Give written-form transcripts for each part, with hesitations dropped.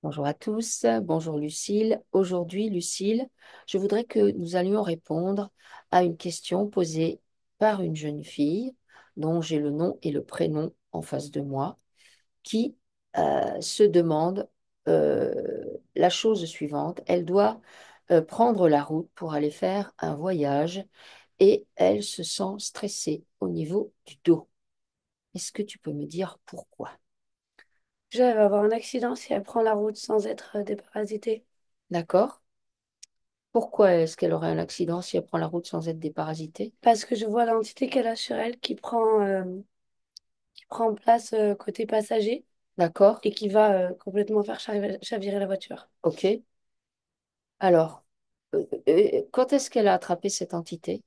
Bonjour à tous, bonjour Lucille. Aujourd'hui, Lucille, je voudrais que nous allions répondre à une question posée par une jeune fille dont j'ai le nom et le prénom en face de moi, qui se demande la chose suivante. Elle doit prendre la route pour aller faire un voyage et elle se sent stressée au niveau du dos. Est-ce que tu peux me dire pourquoi? Déjà, elle va avoir un accident si elle prend la route sans être déparasitée. D'accord? Pourquoi est-ce qu'elle aurait un accident si elle prend la route sans être déparasitée? Parce que je vois l'entité qu'elle a sur elle qui prend place côté passager D'accord? et qui va complètement faire chavirer la voiture. Ok. Alors, quand est-ce qu'elle a attrapé cette entité?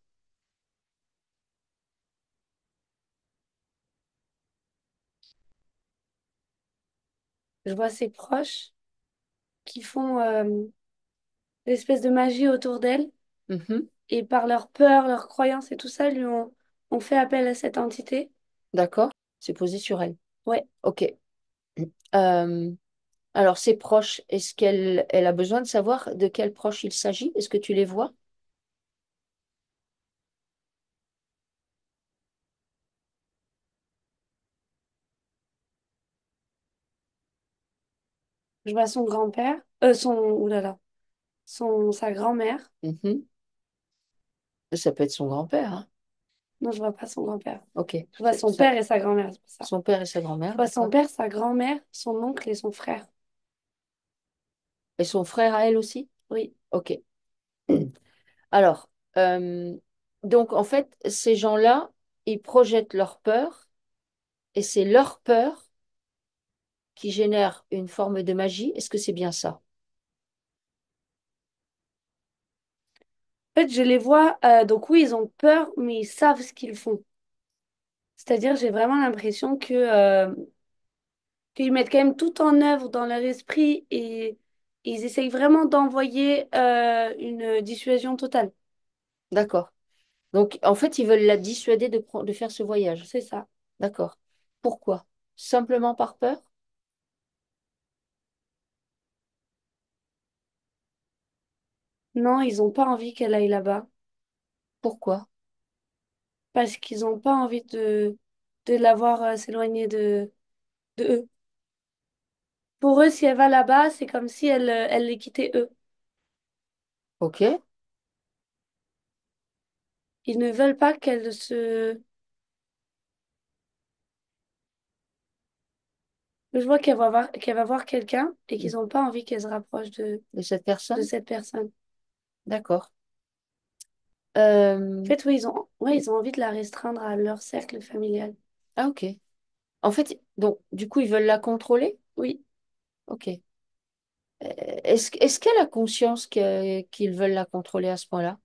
Je vois ses proches qui font l'espèce de magie autour d'elle Mhm. et par leur peur, leur croyance et tout ça, ont fait appel à cette entité. D'accord? C'est posé sur elle. Ouais, Ok. Euh, alors, ses proches, est-ce qu'elle a besoin de savoir de quels proches il s'agit? Est-ce que tu les vois? je vois son grand-père, oulala, sa grand-mère. Mhm. Ça peut être son grand-père, hein? Non, je vois pas son grand-père. Ok. Je vois son père et sa grand-mère, c'est pour ça. Son père et sa Je grand-mère, vois son d'accord. père, sa grand-mère, son oncle et son frère. Et son frère à elle aussi? Oui. Ok. Alors, euh, donc en fait, ces gens-là, ils projettent leur peur et c'est leur peur qui génère une forme de magie. Est-ce que c'est bien ça? En fait, je les vois, donc oui, ils ont peur, mais ils savent ce qu'ils font. C'est-à-dire, j'ai vraiment l'impression qu'ils mettent quand même tout en œuvre dans leur esprit et ils essayent vraiment d'envoyer une dissuasion totale. D'accord. Donc, en fait, ils veulent la dissuader de faire ce voyage. C'est ça. D'accord. Pourquoi? Simplement par peur? Non, ils n'ont pas envie qu'elle aille là-bas Pourquoi? parce qu'ils n'ont pas envie de la voir s'éloigner de eux. Pour eux, si elle va là-bas, c'est comme si elle les quittait eux. Ok. Ils ne veulent pas qu'elle se... Je vois qu'elle va voir quelqu'un et qu'ils n'ont pas envie qu'elle se rapproche De cette de personne? cette personne. D'accord. En Euh, fait, oui, ils ont envie de la restreindre à leur cercle familial. Ah, ok. En fait, donc, du coup, ils veulent la contrôler? Oui. Ok. Est-ce qu'elle a conscience qu'ils veulent la contrôler à ce point-là?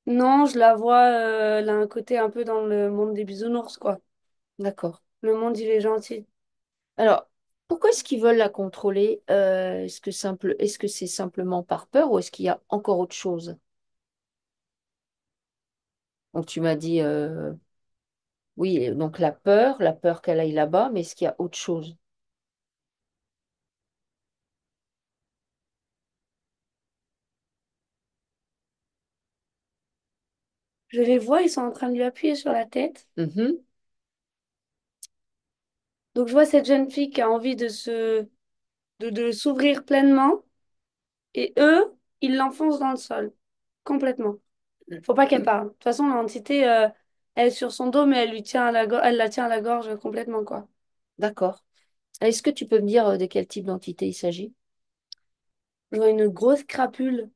Non, je la vois, elle a un côté un peu dans le monde des bisounours, quoi. D'accord. Le monde, il est gentil. Alors, pourquoi est-ce qu'ils veulent la contrôler? Est-ce que c'est simplement par peur ou est-ce qu'il y a encore autre chose? Donc, tu m'as dit, oui, donc la peur qu'elle aille là-bas, mais est-ce qu'il y a autre chose? Je les vois, ils sont en train de lui appuyer sur la tête. Mhm. Donc, je vois cette jeune fille qui a envie de s'ouvrir pleinement. Et eux, ils l'enfoncent dans le sol. Complètement. Faut pas qu'elle parle. De toute façon, l'entité, elle est sur son dos, mais elle lui tient à elle la tient à la gorge complètement, quoi. D'accord. Est-ce que tu peux me dire de quel type d'entité il s'agit? Je vois une grosse crapule.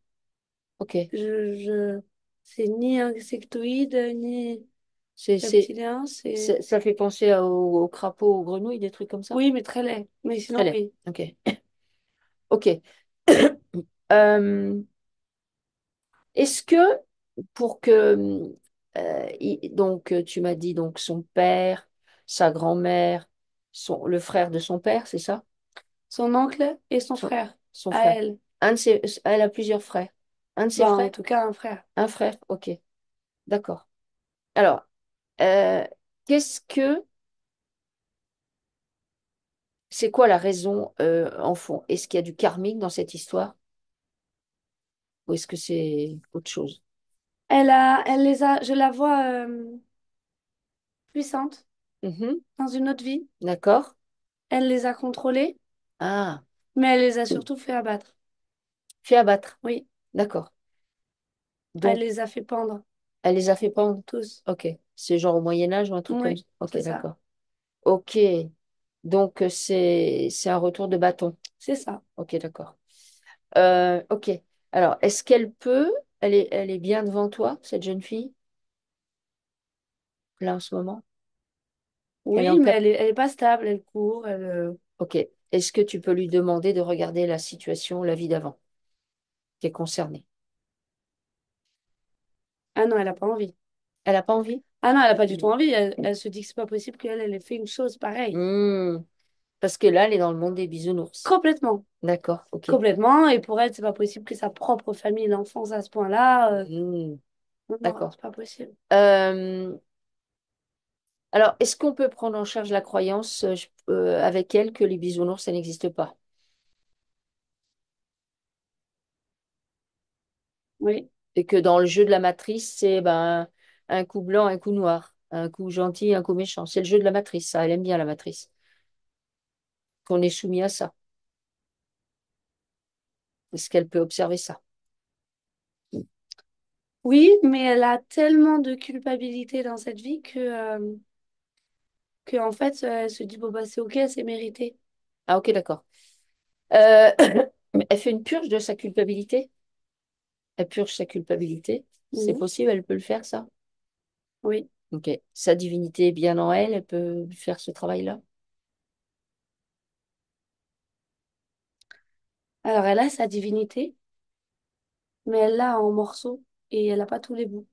Ok. Je... C'est ni insectoïde, ni C'est, c'est, reptilien, c'est... ça fait penser aux crapauds, aux grenouilles, des trucs comme ça? Oui, mais très laid. Mais Très sinon, laid. oui. Ok. Ok. Euh, Est-ce que pour que donc tu m'as dit donc son père, sa grand-mère, le frère de son père, c'est ça? Son oncle et son Son, frère, son à frère. elle. Elle a plusieurs frères. Un de ses Bah, en frères? tout cas, un frère. Un frère, ok, d'accord. Alors, euh, qu'est-ce que C'est quoi la raison en fond? Est-ce qu'il y a du karmique dans cette histoire ou est-ce que c'est autre chose? Elle les a, je la vois puissante Mhm. dans une autre vie. D'accord. Elle les a contrôlés, Ah, mais elle les a hmm. surtout fait abattre. Fait abattre. Oui, D'accord. elle Donc, les a fait pendre, elle les a fait pendre. tous. Ok. C'est genre au Moyen Âge ou un truc comme Oui, ça. Ok, c'est ça. d'accord. Ok. Donc, c'est un retour de bâton. C'est ça. Ok, d'accord. Ok. Alors, est-ce qu'elle peut, elle est bien devant toi, cette jeune fille, là en ce moment? Elle est en Oui, mais cap. elle est pas stable, elle court, elle... Ok. Est-ce que tu peux lui demander de regarder la situation, la vie d'avant, qui est concernée? Ah non, elle a pas envie. Elle n'a pas envie? Ah non, elle a pas du tout envie. Elle se dit que c'est pas possible qu'elle ait fait une chose pareille. Hmm. Parce que là, elle est dans le monde des bisounours. Complètement. D'accord, ok. Complètement. Et pour elle, c'est pas possible que sa propre famille l'enfonce à ce point-là. Hmm. Non, non, D'accord. c'est pas possible. Euh, alors, est-ce qu'on peut prendre en charge la croyance avec elle que les bisounours, ça n'existe pas? Oui. Et que dans le jeu de la matrice, c'est ben, un coup blanc, un coup noir, un coup gentil, un coup méchant. C'est le jeu de la matrice, ça. Elle aime bien la matrice. Qu'on est soumis à ça. Est-ce qu'elle peut observer ça? Oui, mais elle a tellement de culpabilité dans cette vie que en fait, elle se dit, bon, bah, c'est ok, c'est mérité. Ah, ok, d'accord. Euh, elle fait une purge de sa culpabilité? Elle purge sa culpabilité? C'est Mhm. possible, elle peut le faire, ça? Oui. Ok. Sa divinité est bien en elle, elle peut faire ce travail-là? Alors, elle a sa divinité, mais elle l'a en morceaux et elle n'a pas tous les bouts.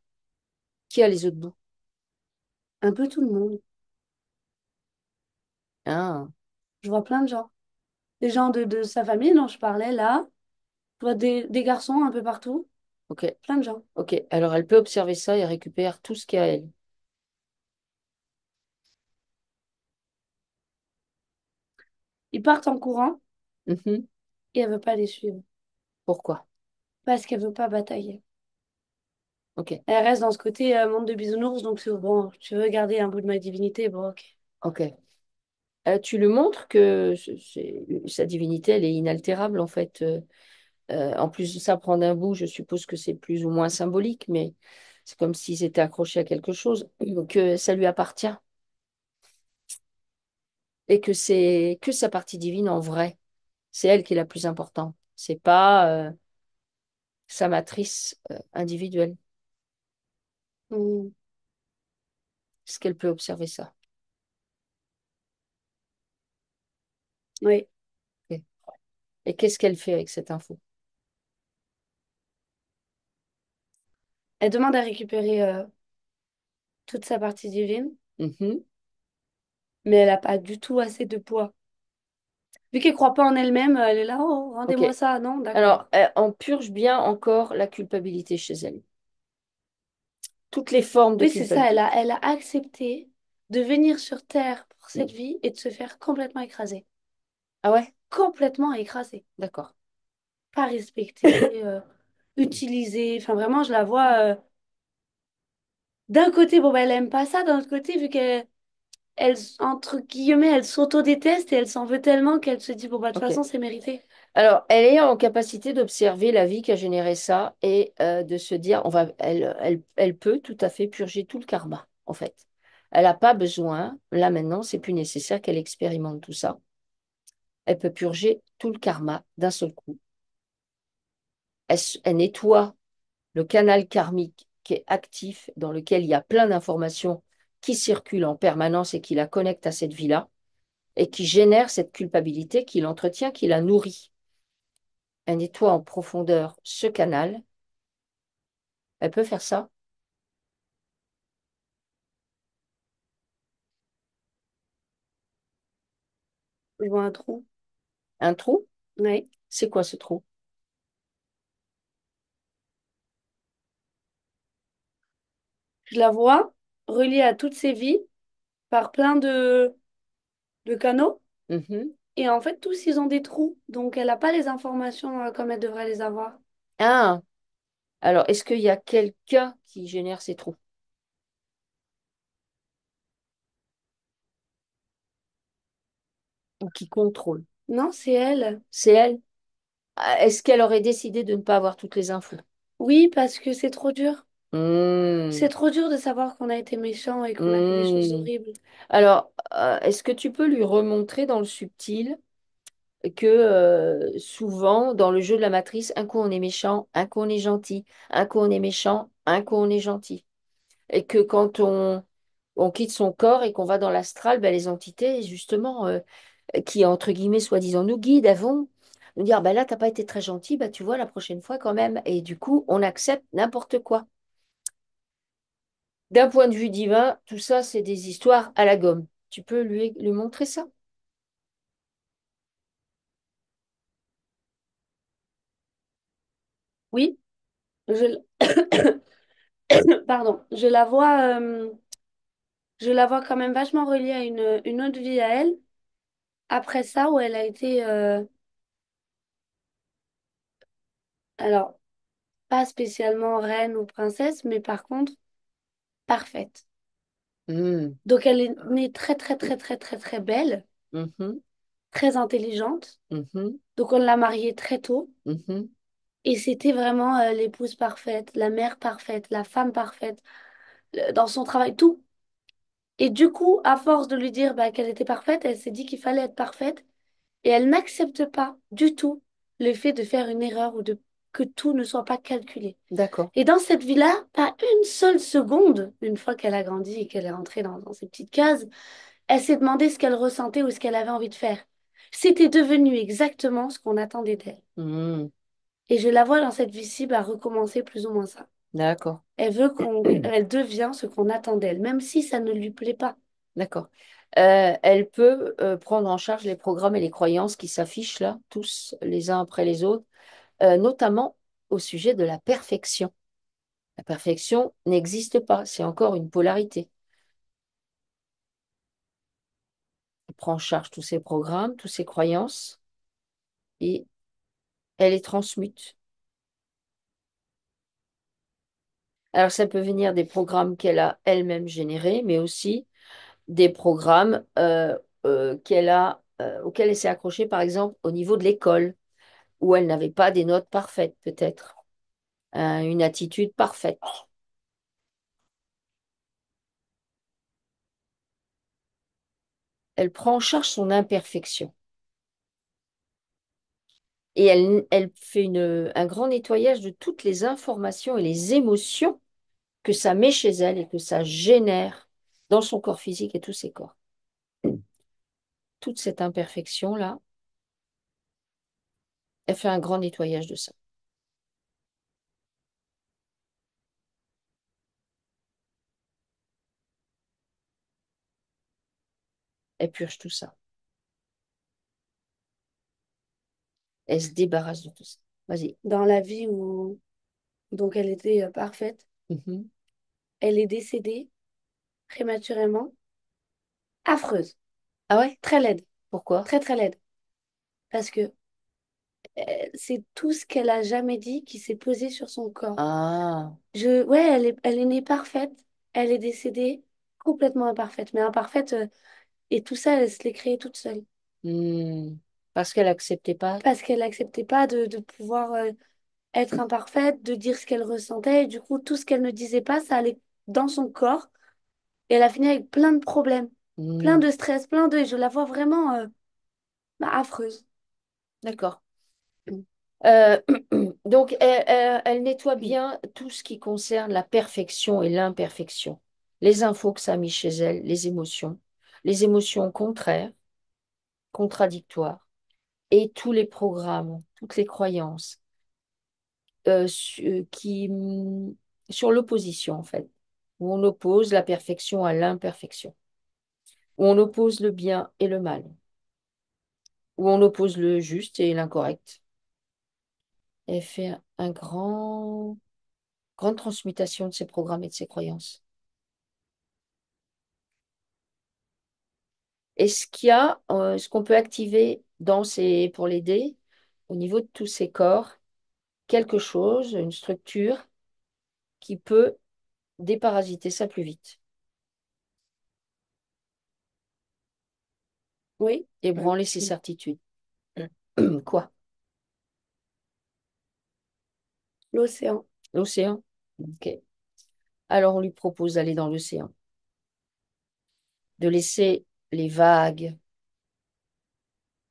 Qui a les autres bouts? Un peu tout le monde. Ah, Je vois plein de gens. Des gens de sa famille dont je parlais là. Je vois des garçons un peu partout. ok. Plein de gens. Ok. Alors, elle peut observer ça et récupère tout ce qu'il y a à elle. Ils partent en courant Mhm. et elle veut pas les suivre. Pourquoi? Parce qu'elle veut pas batailler. Ok. Elle reste dans ce côté monde de bisounours. Donc, bon, tu veux garder un bout de ma divinité. Bon, ok. Ok. Tu lui montres que sa divinité, elle est inaltérable, en fait. En plus de ça, prendre un bout, je suppose que c'est plus ou moins symbolique, mais c'est comme s'ils étaient accrochés à quelque chose, que ça lui appartient et que c'est que sa partie divine en vrai. C'est elle qui est la plus importante. C'est pas sa matrice individuelle. Hmm. Est-ce qu'elle peut observer ça? Oui. Ok. Et qu'est-ce qu'elle fait avec cette info? Elle demande à récupérer toute sa partie divine, Mhm. mais elle n'a pas du tout assez de poids. Vu qu'elle croit pas en elle-même, elle est là, oh, Ok. rendez-moi ça. Non, d'accord. Alors, on purge bien encore la culpabilité chez elle. Toutes les formes de Oui, c'est ça. culpabilité. Elle a accepté de venir sur Terre pour cette Mm. vie et de se faire complètement écraser. Ah ouais? Complètement écrasée. D'accord. Pas respectée, utilisée. Enfin, vraiment, je la vois. D'un côté, bon, bah, elle aime pas ça. D'un autre côté, vu qu'elle, entre guillemets, elle s'auto-déteste et elle s'en veut tellement qu'elle se dit, bon, bah, de toute Ok. façon, c'est mérité. Alors, elle est en capacité d'observer la vie qui a généré ça et de se dire, elle peut tout à fait purger tout le karma, en fait. Elle n'a pas besoin, là maintenant, c'est plus nécessaire qu'elle expérimente tout ça. Elle peut purger tout le karma d'un seul coup. Elle nettoie le canal karmique qui est actif, dans lequel il y a plein d'informations qui circulent en permanence et qui la connectent à cette vie-là et qui génèrent cette culpabilité qui l'entretient, qui la nourrit. Elle nettoie en profondeur ce canal. Elle peut faire ça. Je vois un trou. Un trou? Ouais. C'est quoi ce trou? Je la vois reliée à toutes ses vies par plein de canaux. Mhm. Et en fait, tous, ils ont des trous. Donc, elle n'a pas les informations comme elle devrait les avoir. Ah, alors est-ce qu'il y a quelqu'un qui génère ces trous ou qui contrôle? Non, c'est elle. C'est elle? Ah, est-ce qu'elle aurait décidé de ne pas avoir toutes les infos? Oui, parce que c'est trop dur. C'est Hmm, trop dur de savoir qu'on a été méchant et qu'on a fait des choses hmm. horribles. Alors, est-ce que tu peux lui remontrer dans le subtil que souvent, dans le jeu de la matrice, un coup on est méchant, un coup on est gentil, un coup on est méchant, un coup on est gentil. Et que quand on quitte son corps et qu'on va dans l'astral, ben, les entités, justement, qui, entre guillemets, soi-disant, nous guident, elles vont nous dire, ben là, t'as pas été très gentil, ben, tu vois, la prochaine fois quand même. Et du coup, on accepte n'importe quoi. D'un point de vue divin, tout ça, c'est des histoires à la gomme. Tu peux lui montrer ça? Oui, je... Pardon, je la vois quand même vachement reliée à une autre vie à elle. Après ça, où elle a été, alors, pas spécialement reine ou princesse, mais par contre, parfaite. Hmm. Donc, elle est née très, très, très, très, très, très belle, Mhm, très intelligente. mhm, Donc, on l'a mariée très tôt. mhm. Et c'était vraiment l'épouse parfaite, la mère parfaite, la femme parfaite, dans son travail, tout. Et du coup, à force de lui dire bah, qu'elle était parfaite, elle s'est dit qu'il fallait être parfaite. Et elle n'accepte pas du tout le fait de faire une erreur ou de que tout ne soit pas calculé. D'accord. Et dans cette vie-là, pas une seule seconde, une fois qu'elle a grandi et qu'elle est rentrée dans ces petites cases, elle s'est demandé ce qu'elle ressentait ou ce qu'elle avait envie de faire. C'était devenu exactement ce qu'on attendait d'elle. Hmm. Et je la vois dans cette vie-ci bah, recommencer plus ou moins ça. D'accord. Elle devient ce qu'on attend d'elle, même si ça ne lui plaît pas. D'accord. Elle peut prendre en charge les programmes et les croyances qui s'affichent là, tous les uns après les autres, notamment au sujet de la perfection. La perfection n'existe pas, c'est encore une polarité. Elle prend en charge tous ces programmes, toutes ces croyances et elle les transmute. Alors ça peut venir des programmes qu'elle a elle-même générés, mais aussi des programmes auxquels elle s'est accrochée, par exemple, au niveau de l'école, où elle n'avait pas des notes parfaites, peut-être, une attitude parfaite. Elle prend en charge son imperfection et elle fait un grand nettoyage de toutes les informations et les émotions que ça met chez elle et que ça génère dans son corps physique et tous ses corps. Toute cette imperfection-là, elle fait un grand nettoyage de ça. Elle purge tout ça. Elle se débarrasse de tout ça. Vas-y. Dans la vie où donc elle était parfaite, Mhm. elle est décédée prématurément, affreuse, Ah ouais? très laide, Pourquoi? très très laide, parce que c'est tout ce qu'elle a jamais dit qui s'est posé sur son corps. Ah, Ouais, elle est née parfaite, elle est décédée complètement imparfaite, mais imparfaite, et tout ça, elle se l'est créé toute seule, hmm. Parce qu'elle acceptait pas. parce qu'elle n'acceptait pas de pouvoir être imparfaite, de dire ce qu'elle ressentait, et du coup, tout ce qu'elle ne disait pas, ça allait dans son corps, et elle a fini avec plein de problèmes, plein Hmm. de stress, plein de... et je la vois vraiment bah, affreuse. D'accord. Euh, donc, elle nettoie Mm. bien tout ce qui concerne la perfection et l'imperfection. Les infos que ça a mis chez elle, les émotions contraires, contradictoires, et tous les programmes, toutes les croyances sur l'opposition, en fait, où on oppose la perfection à l'imperfection, où on oppose le bien et le mal, où on oppose le juste et l'incorrect. Elle fait grande transmutation de ses programmes et de ses croyances. Est-ce qu'il y a, est-ce qu'on peut activer pour l'aider, au niveau de tous ses corps, quelque chose, une structure qui peut déparasiter ça plus vite, Oui, ébranler ses certitudes? Quoi? l'océan. L'océan? Ok. Alors on lui propose d'aller dans l'océan, de laisser les vagues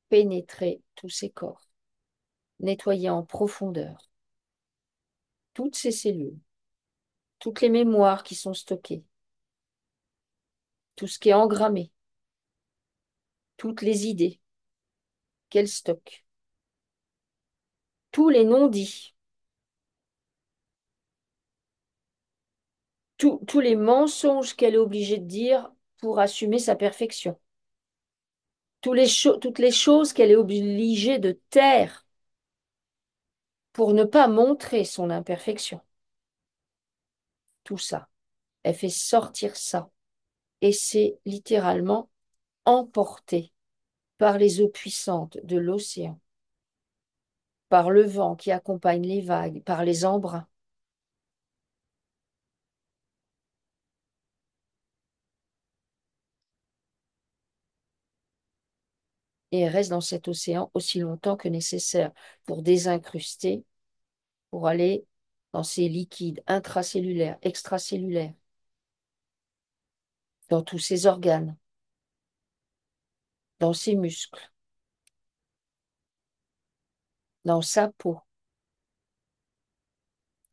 pénétrer tous ses corps, nettoyer en profondeur toutes ses cellules, toutes les mémoires qui sont stockées, tout ce qui est engrammé, toutes les idées qu'elle stocke, tous les non-dits, tous les mensonges qu'elle est obligée de dire pour assumer sa perfection, toutes les choses qu'elle est obligée de taire pour ne pas montrer son imperfection. Tout ça, elle fait sortir ça et c'est littéralement emporté par les eaux puissantes de l'océan, par le vent qui accompagne les vagues, par les embruns. Et elle reste dans cet océan aussi longtemps que nécessaire pour désincruster, pour aller dans ces liquides intracellulaires, extracellulaires, dans tous ses organes, dans ses muscles, dans sa peau,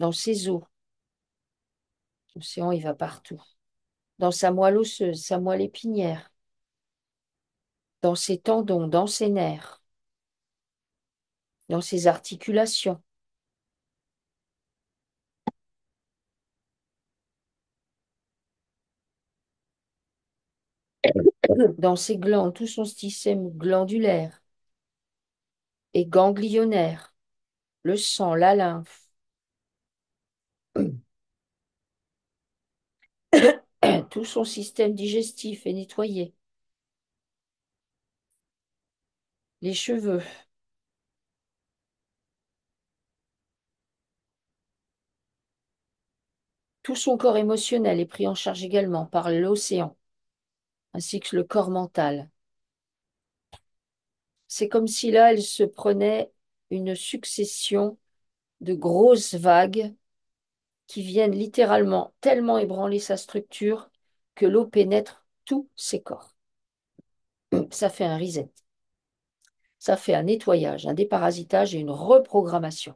dans ses os. L'océan, il va partout. Dans sa moelle osseuse, sa moelle épinière, dans ses tendons, dans ses nerfs, dans ses articulations, dans ses glandes, tout son système glandulaire et ganglionnaire, le sang, la lymphe, tout son système digestif est nettoyé, les cheveux, tout son corps émotionnel est pris en charge également par l'océan, ainsi que le corps mental. C'est comme si là, elle se prenait une succession de grosses vagues qui viennent littéralement tellement ébranler sa structure que l'eau pénètre tous ses corps. Ça fait un reset, ça fait un nettoyage, un déparasitage et une reprogrammation.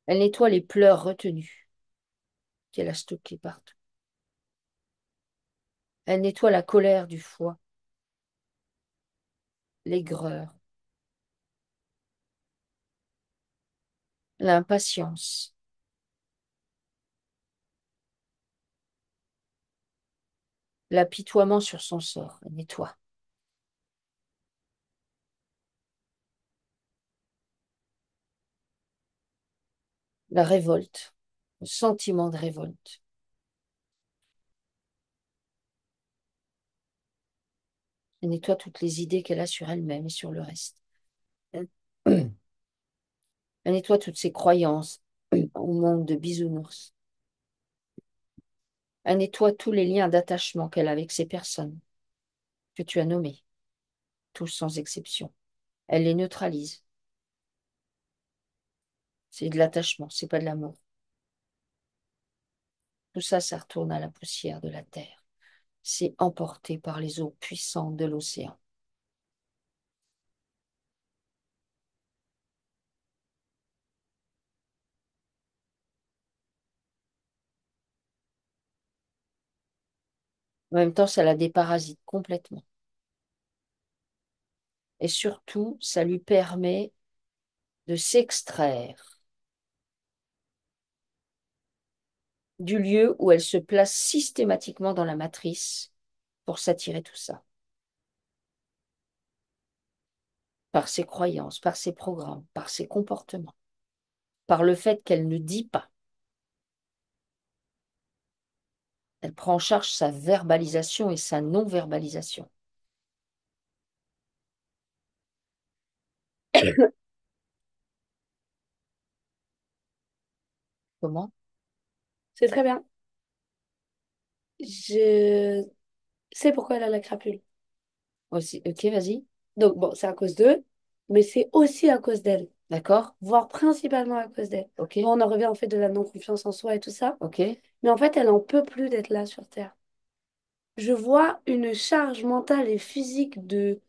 Elle nettoie les pleurs retenus qu'elle a stockés partout. Elle nettoie la colère du foie, l'aigreur, l'impatience, l'apitoiement sur son sort. Elle nettoie la révolte, le sentiment de révolte. Elle nettoie toutes les idées qu'elle a sur elle-même et sur le reste. Elle nettoie toutes ses croyances au monde de bisounours. Elle nettoie tous les liens d'attachement qu'elle a avec ces personnes que tu as nommées, tous sans exception. Elle les neutralise. C'est de l'attachement, c'est pas de l'amour. Tout ça, ça retourne à la poussière de la terre. C'est emporté par les eaux puissantes de l'océan. En même temps, ça la déparasite complètement. Et surtout, ça lui permet de s'extraire du lieu où elle se place systématiquement dans la matrice pour s'attirer tout ça, par ses croyances, par ses programmes, par ses comportements, par le fait qu'elle ne dit pas. Elle prend en charge sa verbalisation et sa non-verbalisation. Comment? C'est très bien. Je sais pourquoi elle a la crapule. Aussi, ok, vas-y. Donc bon, c'est à cause d'eux, mais c'est aussi à cause d'elle, D'accord? voire principalement à cause d'elle. Ok, Bon, on en revient en fait de la non-confiance en soi et tout ça, ok, mais en fait, elle en peut plus d'être là sur Terre. Je vois une charge mentale et physique de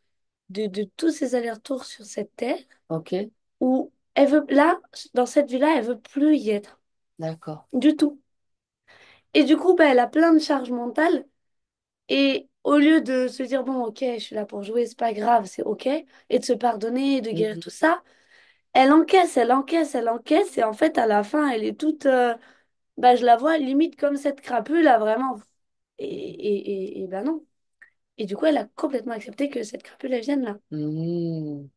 tous ces allers-retours sur cette Terre ok, où elle veut, là, dans cette vie-là, elle veut plus y être. d'accord. Du tout. Et du coup, bah, elle a plein de charges mentales. Et au lieu de se dire, bon, ok, je suis là pour jouer, c'est pas grave, c'est ok, et de se pardonner, de guérir Mhm. tout ça, elle encaisse, elle encaisse, elle encaisse. Et en fait, à la fin, elle est toute. Bah, je la vois limite comme cette crapule, là, vraiment. Et bah non. Et du coup, elle a complètement accepté que cette crapule, elle vienne là. Mhm.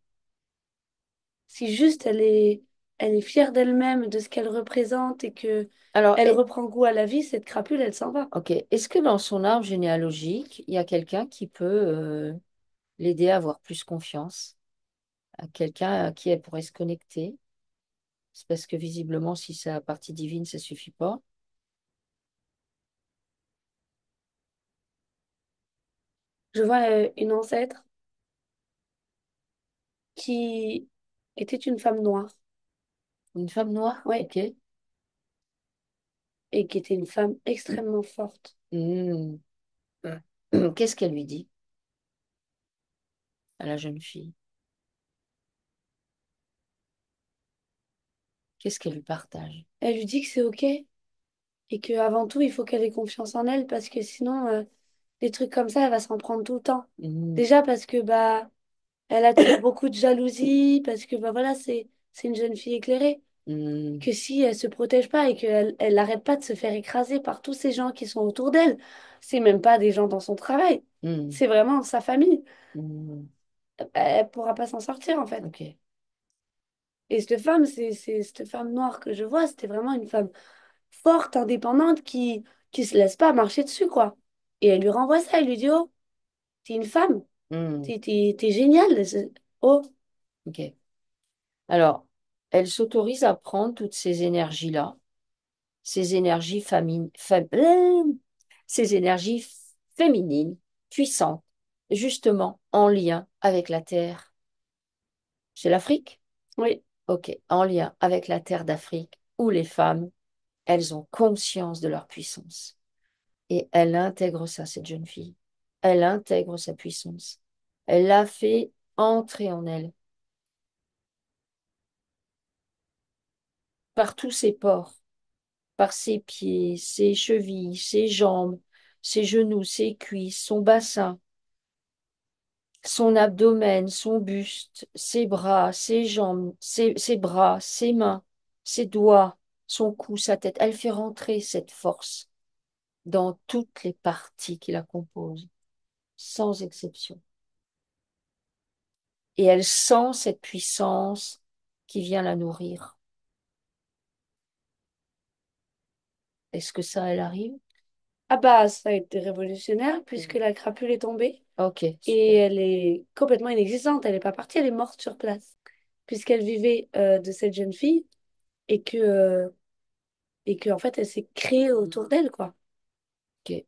Si juste elle est fière d'elle-même, de ce qu'elle représente et que Alors, elle reprend goût à la vie, cette crapule, elle s'en va. ok. Est-ce que dans son arbre généalogique, il y a quelqu'un qui peut l'aider à avoir plus confiance, à quelqu'un à qui elle pourrait se connecter? C'est parce que visiblement, si c'est la partie divine, ça suffit pas. Je vois une ancêtre qui était une femme noire, Une femme noire? ouais, Ok. et qui était une femme extrêmement forte. Hmm. Qu'est-ce qu'elle lui dit à la jeune fille? Qu'est-ce qu'elle lui partage? Elle lui dit que c'est ok et que avant tout, il faut qu'elle ait confiance en elle parce que sinon, des trucs comme ça, elle va s'en prendre tout le temps. Hmm. Déjà parce que bah elle attire beaucoup de jalousie, parce que bah voilà, c'est une jeune fille éclairée. Hmm. Que si elle se protège pas et elle n'arrête pas de se faire écraser par tous ces gens qui sont autour d'elle, c'est même pas des gens dans son travail, Hmm. c'est vraiment sa famille. Hmm. Elle pourra pas s'en sortir en fait. Ok. Et cette femme, c'est cette femme noire que je vois, c'était vraiment une femme forte, indépendante, qui se laisse pas marcher dessus, quoi. Et elle lui renvoie ça, elle lui dit, oh, t'es une femme, Hmm. t'es géniale. Oh, Ok. Alors, elle s'autorise à prendre toutes ces énergies-là, ces énergies ces énergies féminines, puissantes, justement en lien avec la terre. C'est l'Afrique? oui. Ok, en lien avec la terre d'Afrique, où les femmes, elles ont conscience de leur puissance. Et elle intègre ça, cette jeune fille. Elle intègre sa puissance. Elle l'a fait entrer en elle, par tous ses pores, par ses pieds, ses chevilles, ses jambes, ses genoux, ses cuisses, son bassin, son abdomen, son buste, ses bras, ses jambes, ses bras, ses mains, ses doigts, son cou, sa tête. Elle fait rentrer cette force dans toutes les parties qui la composent, sans exception. Et elle sent cette puissance qui vient la nourrir. Est-ce que ça, elle arrive? Ah bah, ça a été révolutionnaire puisque la crapule est tombée Ok, et super. elle est complètement inexistante. Elle n'est pas partie, elle est morte sur place puisqu'elle vivait de cette jeune fille et que en fait, elle s'est créée autour d'elle, quoi. Ok.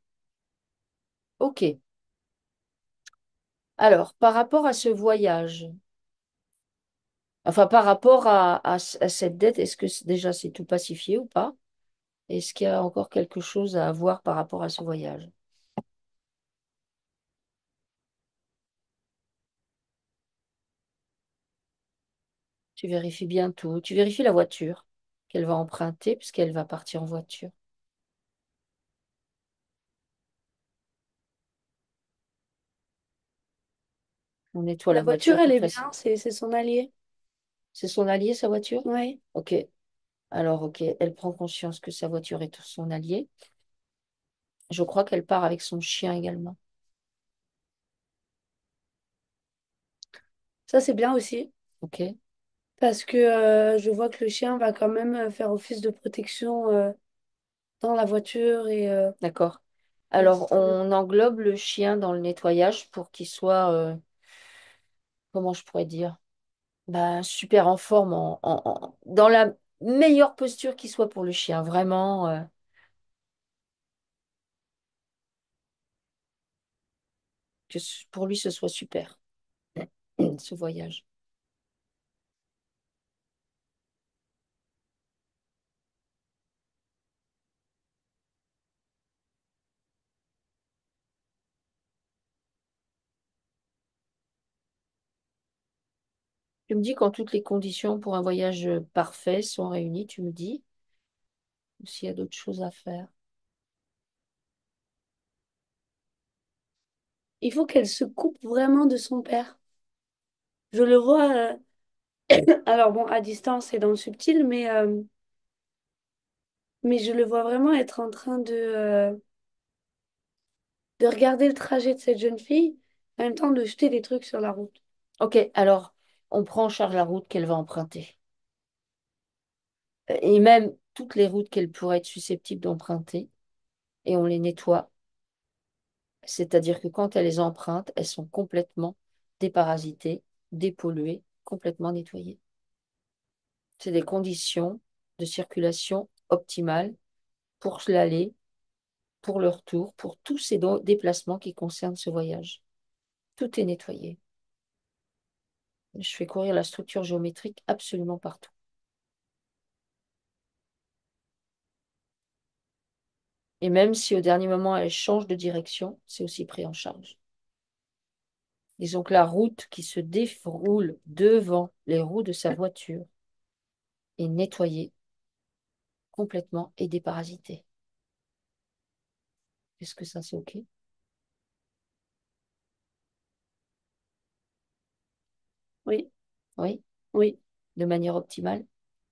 Ok. Alors, par rapport à ce voyage, enfin, par rapport à cette dette, est-ce que déjà c'est tout pacifié ou pas? Est-ce qu'il y a encore quelque chose à voir par rapport à ce voyage? Tu vérifies bien tout. Tu vérifies la voiture qu'elle va emprunter puisqu'elle va partir en voiture. On nettoie La la voiture, voiture elle toute est façon. bien, c'est son allié. C'est son allié, sa voiture? Ouais. Ok. Alors, ok, elle prend conscience que sa voiture est son allié. Je crois qu'elle part avec son chien également. Ça, c'est bien aussi, Ok, parce que je vois que le chien va quand même faire office de protection dans la voiture d'accord. et Alors, on englobe le chien dans le nettoyage pour qu'il soit, comment je pourrais dire, bah, super en forme, dans la meilleure posture qui soit pour le chien. Vraiment, pour lui, ce soit super, ce voyage. Tu me dis quand toutes les conditions pour un voyage parfait sont réunies, tu me dis, ou s'il y a d'autres choses à faire. il faut qu'elle se coupe vraiment de son père. Je le vois, alors bon, à distance et dans le subtil, mais je le vois vraiment être en train de regarder le trajet de cette jeune fille, en même temps de jeter des trucs sur la route. Ok, alors, on prend en charge la route qu'elle va emprunter. Et même toutes les routes qu'elle pourrait être susceptible d'emprunter, et on les nettoie. C'est-à-dire que quand elle les emprunte, elles sont complètement déparasitées, dépolluées, complètement nettoyées. C'est des conditions de circulation optimales pour l'aller, pour le retour, pour tous ces déplacements qui concernent ce voyage. Tout est nettoyé. Je fais courir la structure géométrique absolument partout. Et même si au dernier moment elle change de direction, c'est aussi pris en charge. Disons que la route qui se déroule devant les roues de sa voiture est nettoyée complètement et déparasitée. Est-ce que ça, c'est OK? Oui, Oui, oui, de manière optimale?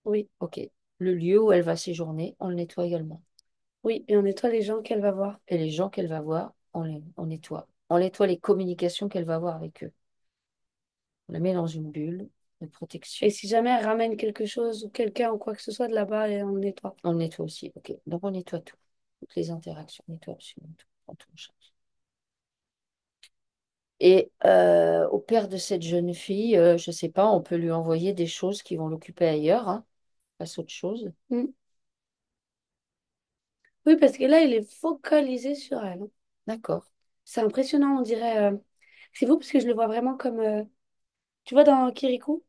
oui, OK. Le lieu où elle va séjourner, on le nettoie également. oui, et on nettoie les gens qu'elle va voir. Et les gens qu'elle va voir, on nettoie. On nettoie les communications qu'elle va avoir avec eux. On la met dans une bulle de Et protection. si jamais elle ramène quelque chose ou quelqu'un ou quoi que ce soit de là-bas, et on le nettoie. On le nettoie aussi. OK. Donc, on nettoie tout. Toutes les interactions. On nettoie absolument tout. On prend tout en charge. Et au père de cette jeune fille, je ne sais pas, on peut lui envoyer des choses qui vont l'occuper ailleurs, hein, fasse autre chose. Mm. Oui, parce que là, il est focalisé sur elle, hein. D'accord. C'est impressionnant, on dirait. C'est vous parce que je le vois vraiment comme. Tu vois, dans Kirikou,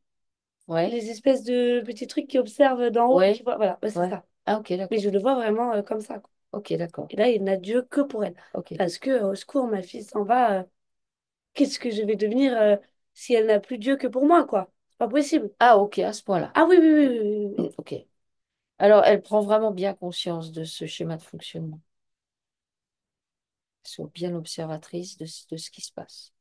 Ouais. les espèces de petits trucs qui observent d'en haut et qui Ouais. voient. Voilà, bah, c'est Ouais. ça. Ah, ok, Mais d'accord. je le vois vraiment comme ça, quoi. Ok, d'accord. Et là, il n'a Dieu que pour elle. Ok. Parce que, au secours, ma fille s'en va. Qu'est-ce que je vais devenir si elle n'a plus Dieu que pour moi, quoi? C'est pas possible. Ah, ok, à ce point-là. Ah oui, oui, oui, oui, oui, oui. Ok. Alors, elle prend vraiment bien conscience de ce schéma de fonctionnement. Soit bien observatrice de ce qui se passe.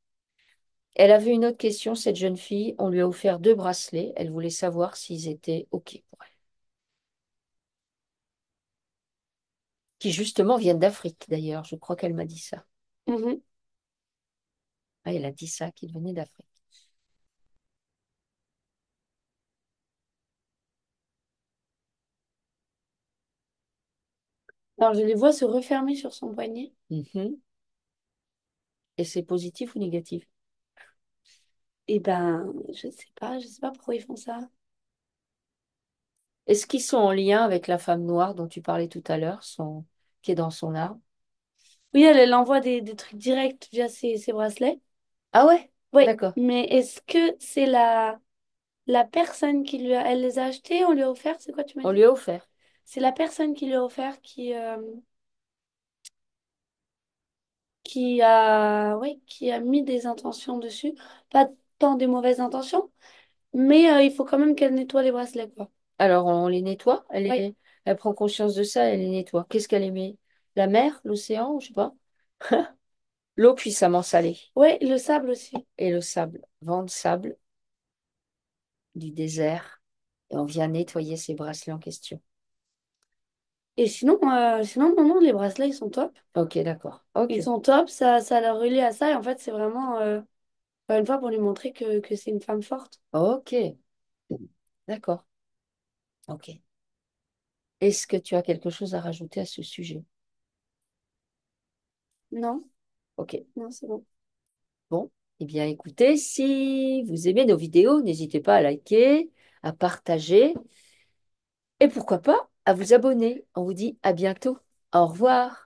Elle avait une autre question, cette jeune fille. On lui a offert 2 bracelets. Elle voulait savoir s'ils étaient OK pour elle. Qui justement viennent d'Afrique, d'ailleurs. Je crois qu'elle m'a dit ça. Mhm. Ah, elle a dit ça, qu'ils venaient d'Afrique. Alors, je les vois se refermer sur son poignet. Mhm. Et c'est positif ou négatif? Eh ben, je sais pas pourquoi ils font ça. Est-ce qu'ils sont en lien avec la femme noire dont tu parlais tout à l'heure, qui est dans son arbre? Oui, elle envoie des trucs directs via ses bracelets. Ah ouais? Oui, D'accord. mais est-ce que c'est la personne qui lui a... Elle les a achetés, on lui a offert, c'est quoi tu m'as On dit? lui a offert. C'est la personne qui lui a offert qui a mis des intentions dessus. Pas tant des mauvaises intentions, mais il faut quand même qu'elle nettoie les bracelets, quoi. Alors, on les nettoie. Oui, Elle prend conscience de ça, elle les nettoie. Qu'est-ce qu'elle aimait? La mer, l'océan, ou je sais pas. L'eau puissamment salée. ouais, le sable aussi. Et le sable. Vent de sable du désert. et on vient nettoyer ces bracelets en question. Et sinon, non, non, les bracelets, ils sont top. Ok, d'accord. Ok. Ils sont top, ça leur relie à ça. Et en fait, c'est vraiment, encore une fois, pour lui montrer que c'est une femme forte. Ok, d'accord. Ok. Est-ce que tu as quelque chose à rajouter à ce sujet? Non, Ok. non, c'est bon. Bon, eh bien écoutez, si vous aimez nos vidéos, n'hésitez pas à liker, à partager et pourquoi pas à vous abonner. On vous dit à bientôt. Au revoir.